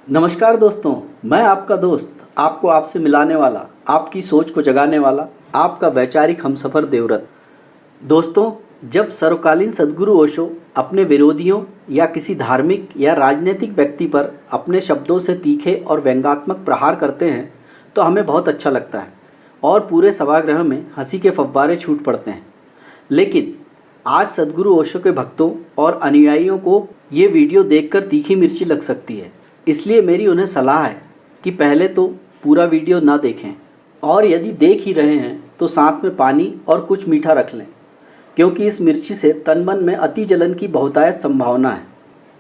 नमस्कार दोस्तों, मैं आपका दोस्त, आपको आपसे मिलाने वाला, आपकी सोच को जगाने वाला, आपका वैचारिक हमसफर देवव्रत। दोस्तों, जब सर्वकालीन सद्गुरु ओशो अपने विरोधियों या किसी धार्मिक या राजनीतिक व्यक्ति पर अपने शब्दों से तीखे और व्यंग्यात्मक प्रहार करते हैं तो हमें बहुत अच्छा लगता है और पूरे सभागृह में हंसी के फव्वारे छूट पड़ते हैं। लेकिन आज सद्गुरु ओशो के भक्तों और अनुयायियों को ये वीडियो देखकर तीखी मिर्ची लग सकती है, इसलिए मेरी उन्हें सलाह है कि पहले तो पूरा वीडियो ना देखें और यदि देख ही रहे हैं तो साथ में पानी और कुछ मीठा रख लें, क्योंकि इस मिर्ची से तन मन में अति जलन की बहुतायत संभावना है।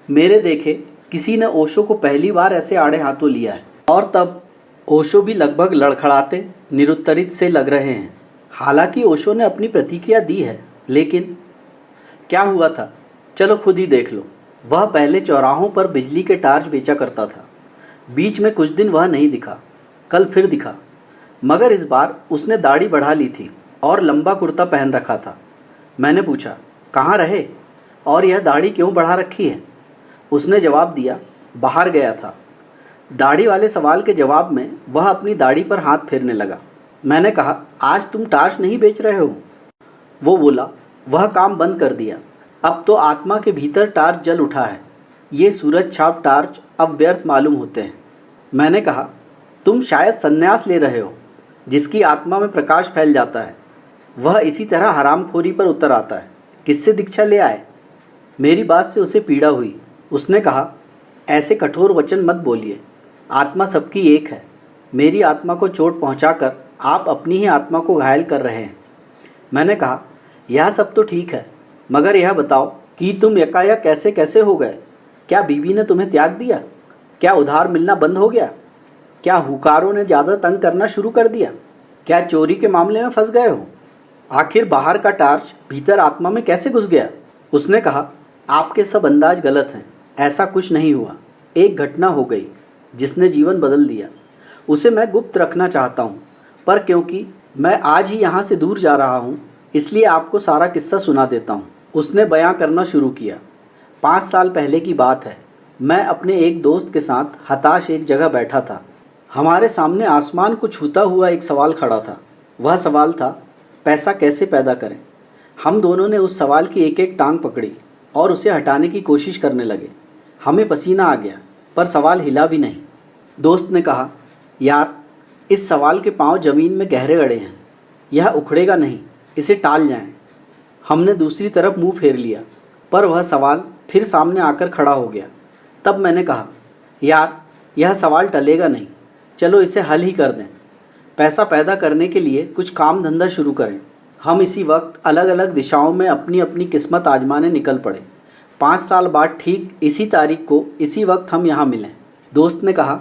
मेरे देखे किसी ने ओशो को पहली बार ऐसे आड़े हाथों लिया है और तब ओशो भी लगभग लड़खड़ाते निरुत्तरित से लग रहे हैं। हालांकि ओशो ने अपनी प्रतिक्रिया दी है, लेकिन क्या हुआ था चलो खुद ही देख लो। वह पहले चौराहों पर बिजली के टार्च बेचा करता था। बीच में कुछ दिन वह नहीं दिखा, कल फिर दिखा, मगर इस बार उसने दाढ़ी बढ़ा ली थी और लंबा कुर्ता पहन रखा था। मैंने पूछा, कहाँ रहे और यह दाढ़ी क्यों बढ़ा रखी है? उसने जवाब दिया, बाहर गया था। दाढ़ी वाले सवाल के जवाब में वह अपनी दाढ़ी पर हाथ फेरने लगा। मैंने कहा, आज तुम टार्च नहीं बेच रहे हो? वो बोला, वह काम बंद कर दिया। अब तो आत्मा के भीतर टार्च जल उठा है। ये सूरज छाप टार्च अब व्यर्थ मालूम होते हैं। मैंने कहा, तुम शायद संन्यास ले रहे हो। जिसकी आत्मा में प्रकाश फैल जाता है वह इसी तरह हरामखोरी पर उतर आता है। किससे दीक्षा ले आए? मेरी बात से उसे पीड़ा हुई। उसने कहा, ऐसे कठोर वचन मत बोलिए। आत्मा सबकी एक है। मेरी आत्मा को चोट पहुंचाकर आप अपनी ही आत्मा को घायल कर रहे हैं। मैंने कहा, यह सब तो ठीक है, मगर यह बताओ कि तुम एकाएक कैसे कैसे हो गए? क्या बीवी ने तुम्हें त्याग दिया? क्या उधार मिलना बंद हो गया? क्या हुकारों ने ज़्यादा तंग करना शुरू कर दिया? क्या चोरी के मामले में फंस गए हो? आखिर बाहर का टार्च भीतर आत्मा में कैसे घुस गया? उसने कहा, आपके सब अंदाज गलत हैं। ऐसा कुछ नहीं हुआ। एक घटना हो गई जिसने जीवन बदल दिया। उसे मैं गुप्त रखना चाहता हूँ, पर क्योंकि मैं आज ही यहाँ से दूर जा रहा हूँ इसलिए आपको सारा किस्सा सुना देता हूँ। उसने बयां करना शुरू किया। 5 साल पहले की बात है। मैं अपने एक दोस्त के साथ हताश एक जगह बैठा था। हमारे सामने आसमान को छूता हुआ एक सवाल खड़ा था। वह सवाल था, पैसा कैसे पैदा करें? हम दोनों ने उस सवाल की एक एक टांग पकड़ी और उसे हटाने की कोशिश करने लगे। हमें पसीना आ गया, पर सवाल हिला भी नहीं। दोस्त ने कहा, यार, इस सवाल के पांव जमीन में गहरे गड़े हैं। यह उखड़ेगा नहीं, इसे टाल जाएं। हमने दूसरी तरफ मुंह फेर लिया, पर वह सवाल फिर सामने आकर खड़ा हो गया। तब मैंने कहा, यार, यह सवाल टलेगा नहीं, चलो इसे हल ही कर दें। पैसा पैदा करने के लिए कुछ काम धंधा शुरू करें। हम इसी वक्त अलग अलग दिशाओं में अपनी अपनी किस्मत आजमाने निकल पड़े। 5 साल बाद ठीक इसी तारीख को इसी वक्त हम यहाँ मिलें। दोस्त ने कहा,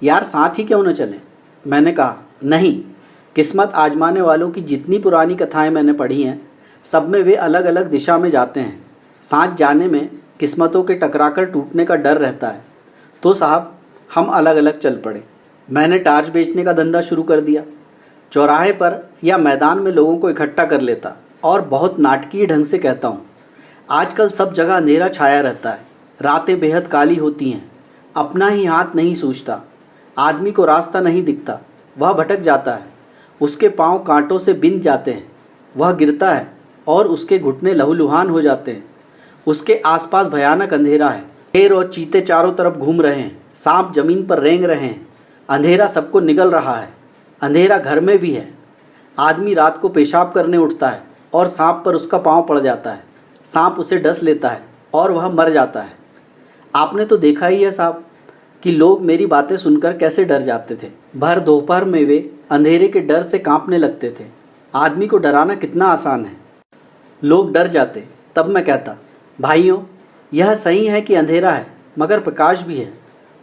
यार, साथ ही क्यों न चलें? मैंने कहा, नहीं, किस्मत आजमाने वालों की जितनी पुरानी कथाएं मैंने पढ़ी हैं सब में वे अलग अलग दिशा में जाते हैं। साथ जाने में किस्मतों के टकराकर टूटने का डर रहता है। तो साहब, हम अलग अलग चल पड़े। मैंने टार्च बेचने का धंधा शुरू कर दिया। चौराहे पर या मैदान में लोगों को इकट्ठा कर लेता और बहुत नाटकीय ढंग से कहता हूँ, आजकल सब जगह अंधेरा छाया रहता है। रातें बेहद काली होती हैं। अपना ही हाथ नहीं सूझता। आदमी को रास्ता नहीं दिखता। वह भटक जाता है। उसके पाँव कांटों से बिंध जाते हैं। वह गिरता है और उसके घुटने लहूलुहान हो जाते हैं। उसके आसपास भयानक अंधेरा है। शेर और चीते चारों तरफ घूम रहे हैं। सांप जमीन पर रेंग रहे हैं। अंधेरा सबको निगल रहा है। अंधेरा घर में भी है। आदमी रात को पेशाब करने उठता है और सांप पर उसका पाँव पड़ जाता है। सांप उसे डस लेता है और वह मर जाता है। आपने तो देखा ही है साहब कि लोग मेरी बातें सुनकर कैसे डर जाते थे। भर दोपहर में वे अंधेरे के डर से कांपने लगते थे। आदमी को डराना कितना आसान है। लोग डर जाते, तब मैं कहता, भाइयों, यह सही है कि अंधेरा है, मगर प्रकाश भी है।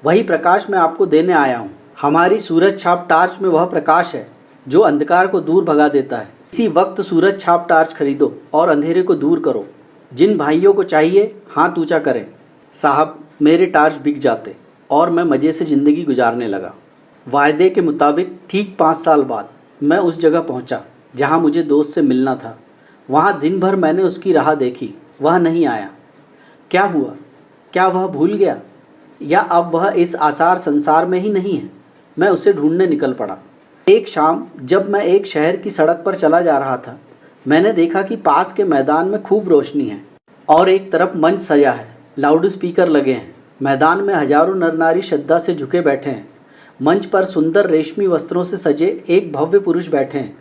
वही प्रकाश मैं आपको देने आया हूँ। हमारी सूरज छाप टार्च में वह प्रकाश है जो अंधकार को दूर भगा देता है। इसी वक्त सूरज छाप टार्च खरीदो और अंधेरे को दूर करो। जिन भाइयों को चाहिए हाथ ऊंचा करें। साहब, मेरे टार्च बिक जाते और मैं मज़े से ज़िंदगी गुजारने लगा। वायदे के मुताबिक ठीक 5 साल बाद मैं उस जगह पहुंचा जहां मुझे दोस्त से मिलना था। वहां दिन भर मैंने उसकी राह देखी, वह नहीं आया। क्या हुआ? क्या वह भूल गया? या अब वह इस आसार संसार में ही नहीं है। मैं उसे ढूंढने निकल पड़ा। एक शाम जब मैं एक शहर की सड़क पर चला जा रहा था, मैंने देखा कि पास के मैदान में खूब रोशनी है और एक तरफ मंच सजा है, लाउड स्पीकर लगे हैं। मैदान में हजारों नर नारी श्रद्धा से झुके बैठे हैं। मंच पर सुंदर रेशमी वस्त्रों से सजे एक भव्य पुरुष बैठे हैं।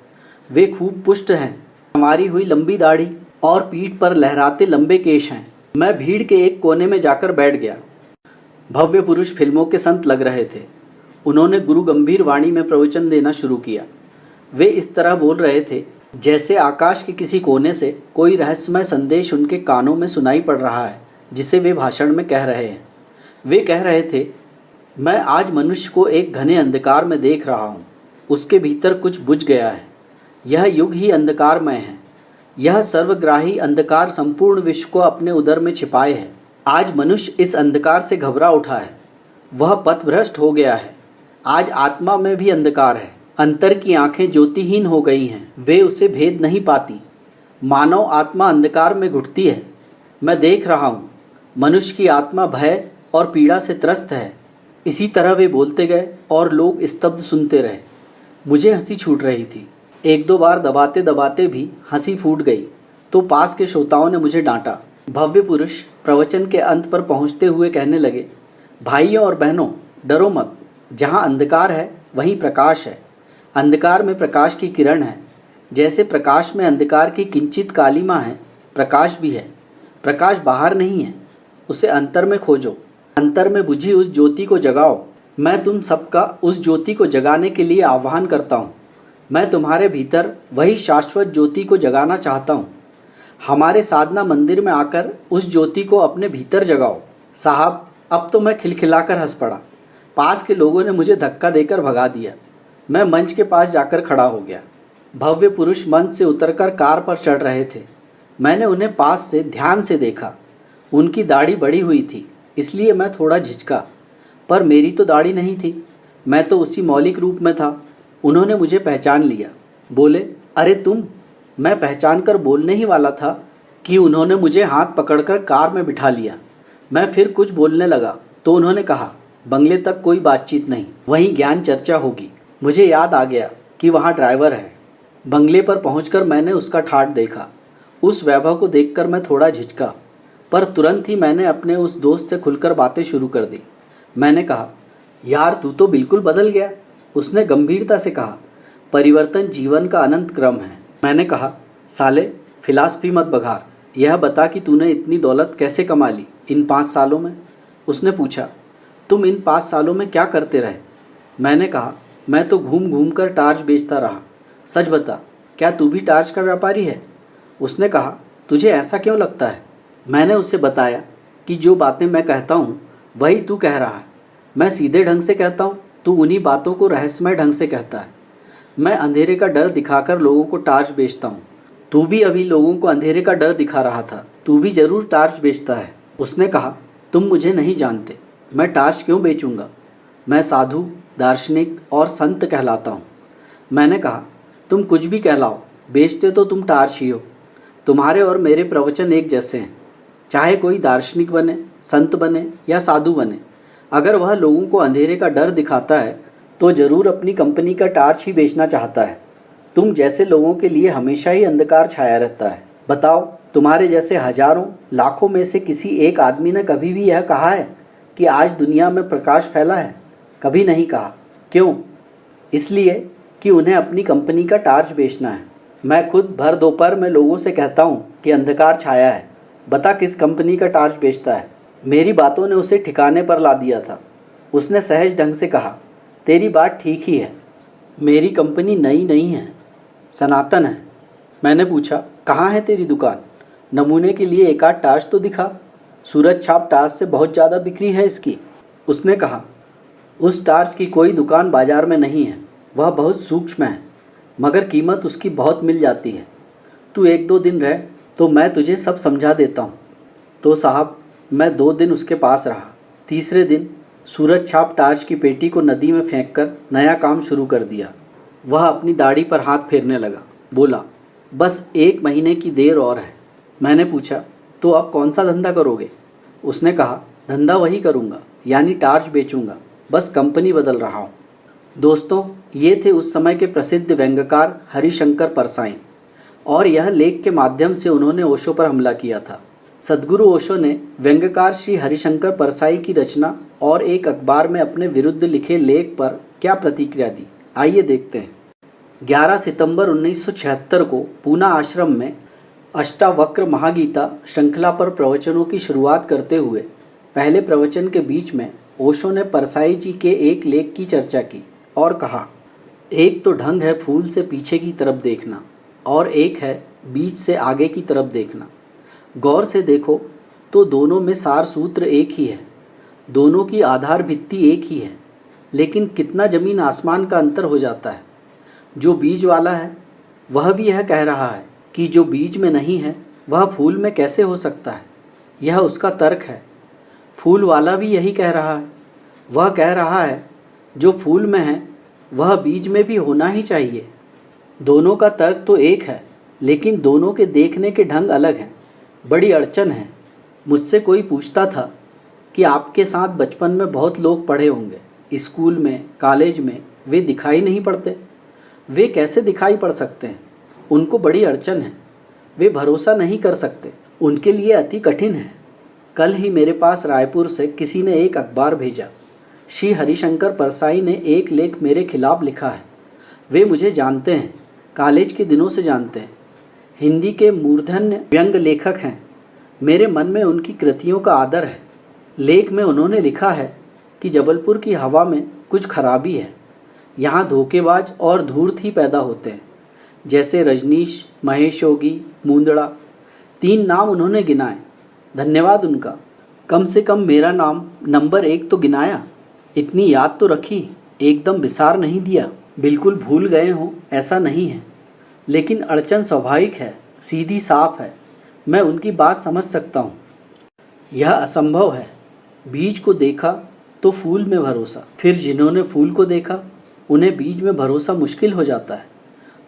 वे खूब पुष्ट हैं, संवारी हुई लंबी दाढ़ी और पीठ पर लहराते लंबे केश हैं। मैं भीड़ के एक कोने में जाकर बैठ गया। भव्य पुरुष फिल्मों के संत लग रहे थे। उन्होंने गुरु गंभीर वाणी में प्रवचन देना शुरू किया। वे इस तरह बोल रहे थे जैसे आकाश के किसी कोने से कोई रहस्यमय संदेश उनके कानों में सुनाई पड़ रहा है, जिसे वे भाषण में कह रहे हैं। वे कह रहे थे, मैं आज मनुष्य को एक घने अंधकार में देख रहा हूँ। उसके भीतर कुछ बुझ गया है। यह युग ही अंधकारमय है। यह सर्वग्राही अंधकार संपूर्ण विश्व को अपने उदर में छिपाए है। आज मनुष्य इस अंधकार से घबरा उठा है। वह पथभ्रष्ट हो गया है। आज आत्मा में भी अंधकार है। अंतर की आंखें ज्योतिहीन हो गई हैं। वे उसे भेद नहीं पाती। मानव आत्मा अंधकार में घुटती है। मैं देख रहा हूँ, मनुष्य की आत्मा भय और पीड़ा से त्रस्त है। इसी तरह वे बोलते गए और लोग स्तब्ध सुनते रहे। मुझे हंसी छूट रही थी। एक दो बार दबाते दबाते भी हंसी फूट गई तो पास के श्रोताओं ने मुझे डांटा। भव्य पुरुष प्रवचन के अंत पर पहुंचते हुए कहने लगे, भाइयों और बहनों, डरो मत। जहां अंधकार है वहीं प्रकाश है। अंधकार में प्रकाश की किरण है। जैसे प्रकाश में अंधकार की किंचित कालिमा है, प्रकाश भी है। प्रकाश बाहर नहीं है, उसे अंतर में खोजो। अंतर में बुझी उस ज्योति को जगाओ। मैं तुम सबका उस ज्योति को जगाने के लिए आह्वान करता हूँ। मैं तुम्हारे भीतर वही शाश्वत ज्योति को जगाना चाहता हूँ। हमारे साधना मंदिर में आकर उस ज्योति को अपने भीतर जगाओ। साहब, अब तो मैं खिलखिलाकर हंस पड़ा। पास के लोगों ने मुझे धक्का देकर भगा दिया। मैं मंच के पास जाकर खड़ा हो गया। भव्य पुरुष मंच से उतरकर कार पर चढ़ रहे थे। मैंने उन्हें पास से ध्यान से देखा। उनकी दाढ़ी बड़ी हुई थी, इसलिए मैं थोड़ा झिझका, पर मेरी तो दाढ़ी नहीं थी। मैं तो उसी मौलिक रूप में था। उन्होंने मुझे पहचान लिया। बोले, अरे तुम। मैं पहचान कर बोलने ही वाला था कि उन्होंने मुझे हाथ पकड़कर कार में बिठा लिया। मैं फिर कुछ बोलने लगा तो उन्होंने कहा, बंगले तक कोई बातचीत नहीं, वहीं ज्ञान चर्चा होगी। मुझे याद आ गया कि वहाँ ड्राइवर है। बंगले पर पहुंचकर मैंने उसका ठाठ देखा। उस वैभव को देखकर मैं थोड़ा झिझका, पर तुरंत ही मैंने अपने उस दोस्त से खुलकर बातें शुरू कर दी। मैंने कहा, यार तू तो बिल्कुल बदल गया। उसने गंभीरता से कहा, परिवर्तन जीवन का अनंत क्रम है। मैंने कहा, साले फिलॉसफी मत बघार। यह बता कि तूने इतनी दौलत कैसे कमा ली इन 5 सालों में। उसने पूछा, तुम इन 5 सालों में क्या करते रहे? मैंने कहा, मैं तो घूम घूम कर टार्च बेचता रहा। सच बता, क्या तू भी टार्च का व्यापारी है? उसने कहा, तुझे ऐसा क्यों लगता है? मैंने उसे बताया कि जो बातें मैं कहता हूँ वही तू कह रहा है। मैं सीधे ढंग से कहता हूँ, तू उन्हीं बातों को रहस्यमय ढंग से कहता है। मैं अंधेरे का डर दिखाकर लोगों को टार्च बेचता हूँ। तू भी अभी लोगों को अंधेरे का डर दिखा रहा था। तू भी जरूर टार्च बेचता है। उसने कहा, तुम मुझे नहीं जानते, मैं टार्च क्यों बेचूंगा? मैं साधु, दार्शनिक और संत कहलाता हूँ। मैंने कहा, तुम कुछ भी कहलाओ, बेचते तो तुम टार्च ही हो। तुम्हारे और मेरे प्रवचन एक जैसे हैं। चाहे कोई दार्शनिक बने, संत बने या साधु बने, अगर वह लोगों को अंधेरे का डर दिखाता है तो जरूर अपनी कंपनी का टार्च ही बेचना चाहता है। तुम जैसे लोगों के लिए हमेशा ही अंधकार छाया रहता है। बताओ, तुम्हारे जैसे हजारों लाखों में से किसी एक आदमी ने कभी भी यह कहा है कि आज दुनिया में प्रकाश फैला है? कभी नहीं कहा। क्यों? इसलिए कि उन्हें अपनी कंपनी का टार्च बेचना है। मैं खुद भर दोपहर में लोगों से कहता हूँ कि अंधकार छाया है, बता किस कंपनी का टार्च बेचता है। मेरी बातों ने उसे ठिकाने पर ला दिया था। उसने सहज ढंग से कहा, तेरी बात ठीक ही है। मेरी कंपनी नई नहीं है, सनातन है। मैंने पूछा, कहाँ है तेरी दुकान? नमूने के लिए एक आध टार्च तो दिखा। सूरज छाप टार्च से बहुत ज़्यादा बिक्री है इसकी। उसने कहा, उस टार्च की कोई दुकान बाजार में नहीं है। वह बहुत सूक्ष्म है, मगर कीमत उसकी बहुत मिल जाती है। तू 1-2 दिन रह तो मैं तुझे सब समझा देता हूँ। तो साहब, मैं 2 दिन उसके पास रहा। तीसरे दिन सूरज छाप टार्च की पेटी को नदी में फेंककर नया काम शुरू कर दिया। वह अपनी दाढ़ी पर हाथ फेरने लगा। बोला, बस 1 महीने की देर और है। मैंने पूछा, तो अब कौन सा धंधा करोगे? उसने कहा, धंधा वही करूँगा यानी टार्च बेचूंगा, बस कंपनी बदल रहा हूँ। दोस्तों, ये थे उस समय के प्रसिद्ध व्यंग्यकार हरिशंकर परसाई, और यह लेख के माध्यम से उन्होंने ओशो पर हमला किया था। सद्गुरु ओशो ने व्यंग्यकार श्री हरिशंकर परसाई की रचना और एक अखबार में अपने विरुद्ध लिखे लेख पर क्या प्रतिक्रिया दी, आइए देखते हैं। 11 सितंबर 1976 को पूना आश्रम में अष्टावक्र महागीता श्रृंखला पर प्रवचनों की शुरुआत करते हुए पहले प्रवचन के बीच में ओशो ने परसाई जी के एक लेख की चर्चा की और कहा, एक तो ढंग है फूल से पीछे की तरफ देखना और एक है बीज से आगे की तरफ देखना। गौर से देखो तो दोनों में सार सूत्र एक ही है, दोनों की आधार भित्ति एक ही है, लेकिन कितना जमीन आसमान का अंतर हो जाता है। जो बीज वाला है वह भी यह कह रहा है कि जो बीज में नहीं है वह फूल में कैसे हो सकता है, यह उसका तर्क है। फूल वाला भी यही कह रहा है, वह कह रहा है जो फूल में है वह बीज में भी होना ही चाहिए। दोनों का तर्क तो एक है, लेकिन दोनों के देखने के ढंग अलग हैं। बड़ी अड़चन है। मुझसे कोई पूछता था कि आपके साथ बचपन में बहुत लोग पढ़े होंगे, स्कूल में, कॉलेज में, वे दिखाई नहीं पड़ते। वे कैसे दिखाई पड़ सकते हैं? उनको बड़ी अड़चन है, वे भरोसा नहीं कर सकते, उनके लिए अति कठिन है। कल ही मेरे पास रायपुर से किसी ने एक अखबार भेजा। श्री हरिशंकर परसाई ने एक लेख मेरे खिलाफ लिखा है। वे मुझे जानते हैं, कॉलेज के दिनों से जानते हैं। हिंदी के मूर्धन्य व्यंग लेखक हैं। मेरे मन में उनकी कृतियों का आदर है। लेख में उन्होंने लिखा है कि जबलपुर की हवा में कुछ खराबी है। यहाँ धोखेबाज और धूर्त ही पैदा होते हैं, जैसे रजनीश, महेश योगी, मुंदड़ा। 3 नाम उन्होंने गिनाए। धन्यवाद उनका। कम से कम मेरा नाम नंबर 1 तो गिनाया। इतनी याद तो रखी, एकदम विसार नहीं दिया। बिल्कुल भूल गए हों ऐसा नहीं है, लेकिन अड़चन स्वाभाविक है, सीधी साफ है। मैं उनकी बात समझ सकता हूँ। यह असंभव है। बीज को देखा तो फूल में भरोसा, फिर जिन्होंने फूल को देखा उन्हें बीज में भरोसा मुश्किल हो जाता है।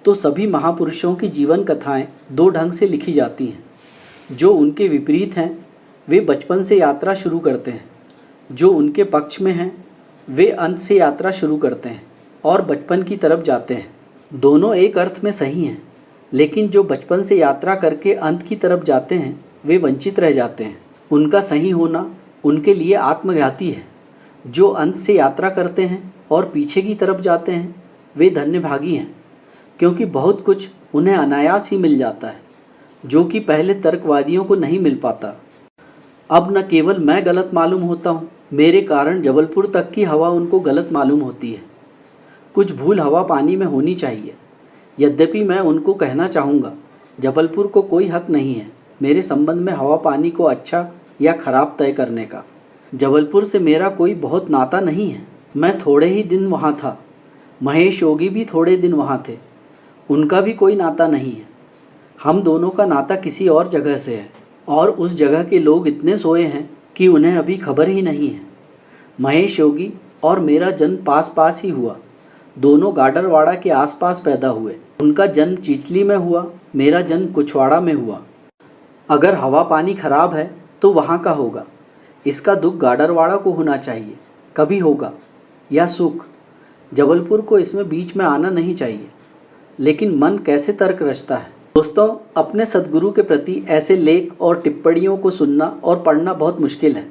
तो सभी महापुरुषों की जीवन कथाएं 2 ढंग से लिखी जाती हैं। जो उनके विपरीत हैं वे बचपन से यात्रा शुरू करते हैं, जो उनके पक्ष में हैं वे अंत से यात्रा शुरू करते हैं और बचपन की तरफ जाते हैं। दोनों एक अर्थ में सही हैं, लेकिन जो बचपन से यात्रा करके अंत की तरफ जाते हैं वे वंचित रह जाते हैं। उनका सही होना उनके लिए आत्मघाती है। जो अंत से यात्रा करते हैं और पीछे की तरफ जाते हैं वे धन्यभागी हैं, क्योंकि बहुत कुछ उन्हें अनायास ही मिल जाता है, जो कि पहले तर्कवादियों को नहीं मिल पाता। अब न केवल मैं गलत मालूम होता हूँ, मेरे कारण जबलपुर तक की हवा उनको गलत मालूम होती है। कुछ भूल हवा पानी में होनी चाहिए। यद्यपि मैं उनको कहना चाहूँगा, जबलपुर को कोई हक नहीं है मेरे संबंध में हवा पानी को अच्छा या खराब तय करने का। जबलपुर से मेरा कोई बहुत नाता नहीं है। मैं थोड़े ही दिन वहाँ था। महेश योगी भी थोड़े दिन वहाँ थे, उनका भी कोई नाता नहीं है। हम दोनों का नाता किसी और जगह से है, और उस जगह के लोग इतने सोए हैं कि उन्हें अभी खबर ही नहीं है। महेश योगी और मेरा जन्म पास पास ही हुआ। दोनों गाडरवाड़ा के आसपास पैदा हुए। उनका जन्म चिचली में हुआ, मेरा जन्म कुछवाड़ा में हुआ। अगर हवा पानी खराब है तो वहाँ का होगा। इसका दुख गाडरवाड़ा को होना चाहिए, कभी होगा, या सुख। जबलपुर को इसमें बीच में आना नहीं चाहिए। लेकिन मन कैसे तर्क रचता है। दोस्तों, अपने सद्गुरु के प्रति ऐसे लेख और टिप्पणियों को सुनना और पढ़ना बहुत मुश्किल है,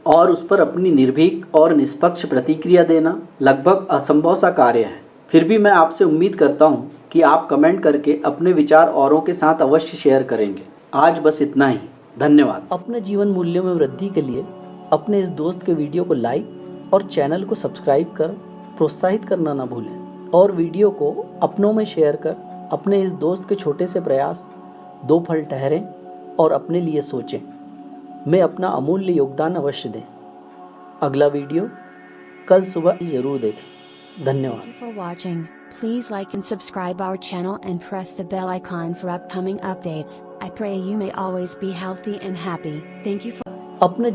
और उस पर अपनी निर्भीक और निष्पक्ष प्रतिक्रिया देना लगभग असंभव सा कार्य है। फिर भी मैं आपसे उम्मीद करता हूँ कि आप कमेंट करके अपने विचार औरों के साथ अवश्य शेयर करेंगे। आज बस इतना ही। धन्यवाद। अपने जीवन मूल्यों में वृद्धि के लिए अपने इस दोस्त के वीडियो को लाइक और चैनल को सब्सक्राइब कर प्रोत्साहित करना ना भूलें, और वीडियो को अपनों में शेयर कर अपने इस दोस्त के छोटे से प्रयास 2 फल ठहरें और अपने लिए सोचें। मैं अपना अमूल्य योगदान अवश्य दें। अगला वीडियो कल सुबह जरूर देखें। धन्यवाद। Thank you for watching. Please like and subscribe our channel and press the bell icon for upcoming updates. I pray you may always be healthy and happy. Thank you for अपने